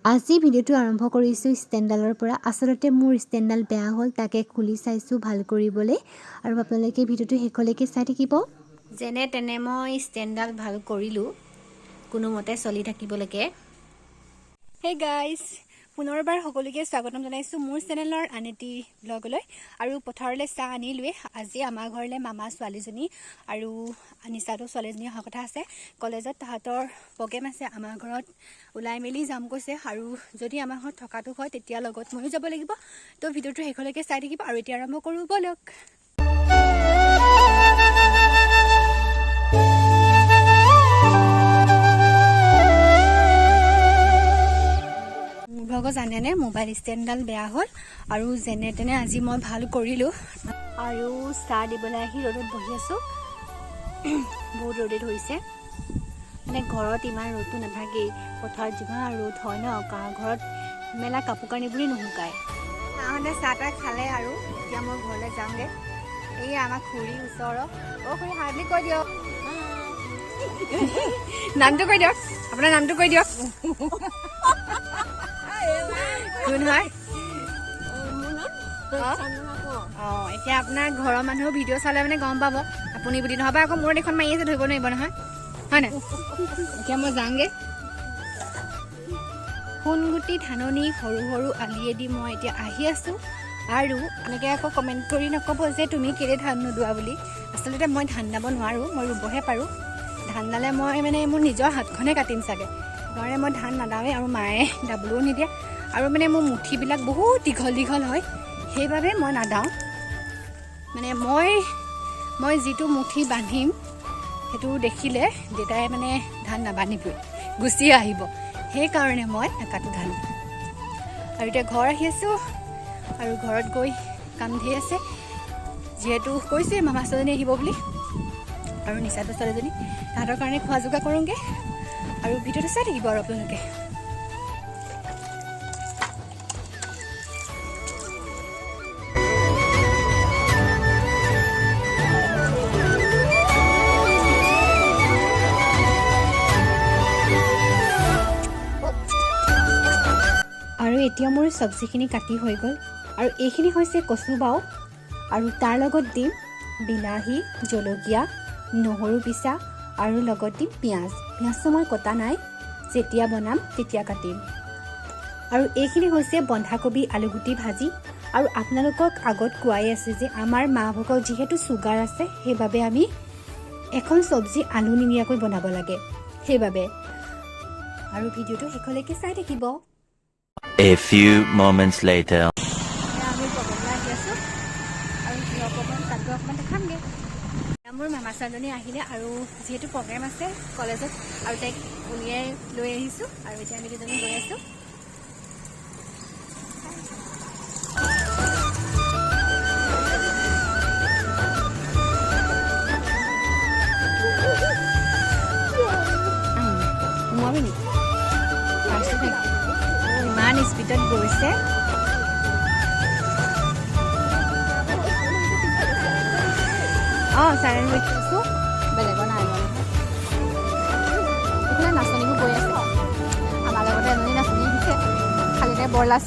আজি ভিডিঅ'টো আৰম্ভ কৰিছোঁ ষ্টেণ্ডডালৰ পৰা। আচলতে মোৰ ষ্টেণ্ডডাল বেয়া হ'ল, তাকে খুলি চাইছোঁ ভাল কৰিবলৈ, আৰু আপোনালোকে ভিডিঅ'টো শেষলৈকে চাই থাকিব। যেনে তেনে মই ষ্টেণ্ডডাল ভাল কৰিলোঁ, কোনোমতে চলি থাকিবলৈকে। হে গাইজ, পুনৰবাৰ সকলোকে স্বাগতম জনাইছোঁ মোৰ চেনেলৰ আন এটি ব্লগলৈ। আৰু পথাৰলৈ চাহ আনিলোৱে। আজি আমাৰ ঘৰলৈ মামা ছোৱালীজনী আৰু নিচাটো ছোৱালীজনী অহা কথা আছে। কলেজত তাহাঁতৰ প্ৰগ্ৰেম আছে, আমাৰ ঘৰত ওলাই মেলি যাম কৈছে, আৰু যদি আমাৰ ঘৰত থকাটো হয় তেতিয়া লগত ময়ো যাব লাগিব। তো ভিডিঅ'টো শেষলৈকে চাই থাকিব, আৰু এতিয়া আৰম্ভ কৰোঁ ব'লক। মোৰ ভাগৰ জানেনে মোবাইল ষ্টেণ্ডডাল বেয়া হ'ল, আৰু যেনে তেনে আজি মই ভাল কৰিলোঁ। আৰু চাহ দিবলৈ আহি ৰ'দত বহি আছোঁ। বহুত ৰ'দে ধৰিছে, মানে ঘৰত ইমান ৰ'দটো নাথাকেই, পথাৰত যিমান ৰ'দ হয় ন, ঘৰত মেলা কাপোৰ কানিবোৰেই নুশুকায়। তাহাঁতে চাহ তাহ খালে, আৰু এতিয়া মই ঘৰলৈ যামগৈ। এই আমাৰ খুৰীৰ ওচৰৰ, খুৰী হাই বুলি কৈ দিয়ক। নামটো কৈ দিয়ক, আপোনাৰ নামটো কৈ দিয়ক। কোন হয়? এতিয়া আপোনাৰ ঘৰৰ মানুহেও ভিডিঅ' চালে মানে গম পাব আপুনি বুলি। নহ'বা আকৌ মোৰ এখন মাৰি আছে, ধৰিব নোৱাৰিব নহয়, হয় নাই? এতিয়া মই যাওঁগৈ। সোণগুটি ধাননি সৰু সৰু আলিয়েদি মই এতিয়া আহি আছোঁ। আৰু এনেকৈ আকৌ কমেণ্ট কৰি নক'ব যে তুমি কেলে ধান নোদোৱা বুলি। আচলতে মই ধান দাব নোৱাৰোঁ, মই ৰুবহে পাৰোঁ। ধান দালে মই মানে মোৰ নিজৰ হাতখনে কাটিম চাগে, সেইকাৰণে মই ধান নাদাওঁৱেই, আৰু মায়ে দাবলৈও নিদিয়ে। আৰু মানে মোৰ মুঠিবিলাক বহুত দীঘল দীঘল হয়, সেইবাবে মই নাদাওঁ। মানে মই যিটো মুঠি বান্ধিম সেইটো দেখিলে দেউতাই মানে ধান নাবান্ধিবই, গুচি আহিব। সেইকাৰণে মই নাকাটো ধান। আৰু এতিয়া ঘৰ আহি আছোঁ, আৰু ঘৰত গৈ কাম ধেৰ আছে, যিহেতু কৈছে মামা ছোৱালীজনী আহিব বুলি, আৰু নিচাটো ছোৱালীজনী, তাহাঁতৰ কাৰণে খোৱা যোগাৰ কৰোঁগৈ। আৰু ভিডিঅ'টো চাই থাকিব আৰু আপোনালোকে। আৰু এতিয়া মোৰ চব্জিখিনি কাটি হৈ গ'ল, আৰু এইখিনি হৈছে কচু বাও, আৰু তাৰ লগত দিম বিলাহী, জলকীয়া, নহৰু পিচা, আৰু লগত দিম পিঁয়াজ। পিঁয়াজটো মই কটা নাই, যেতিয়া বনাম তেতিয়া কাটিম। আৰু এইখিনি হৈছে বন্ধাকবি আলুগুটি ভাজি। আৰু আপোনালোকক আগত কোৱাই আছে যে আমাৰ মাহঁতৰ যিহেতু চুগাৰ আছে, সেইবাবে আমি এখন চব্জি আলু নিদিয়াকৈ বনাব লাগে, সেইবাবে। আৰু ভিডিঅ'টো শেষলৈকে চাই থাকিব। A few moments later. আমি প্ৰগ্ৰেমলৈ আহি আছোঁ, আৰু কিহৰ প্ৰগ্ৰেম তাতো অকণমান দেখামগৈ। মোৰ মামা ছোৱালীজনী আহিলে, আৰু যিহেতু প্ৰগ্ৰেম আছে কলেজত, আৰু তাইক উলিয়াই লৈ আহিছোঁ, আৰু এতিয়া আমি দুজনী গৈ আছোঁ। সোমাবি নেকি? ইমান স্পীডত গৈছে। চাইৰেন গৈ আছোঁ, বেলেগৰ নাই নহয়। এইফালে নাচনীবোৰ গৈ আছে, আমাৰ লগতে এজনী নাচনী আহিছে, খালি তাই বৰ লাজ।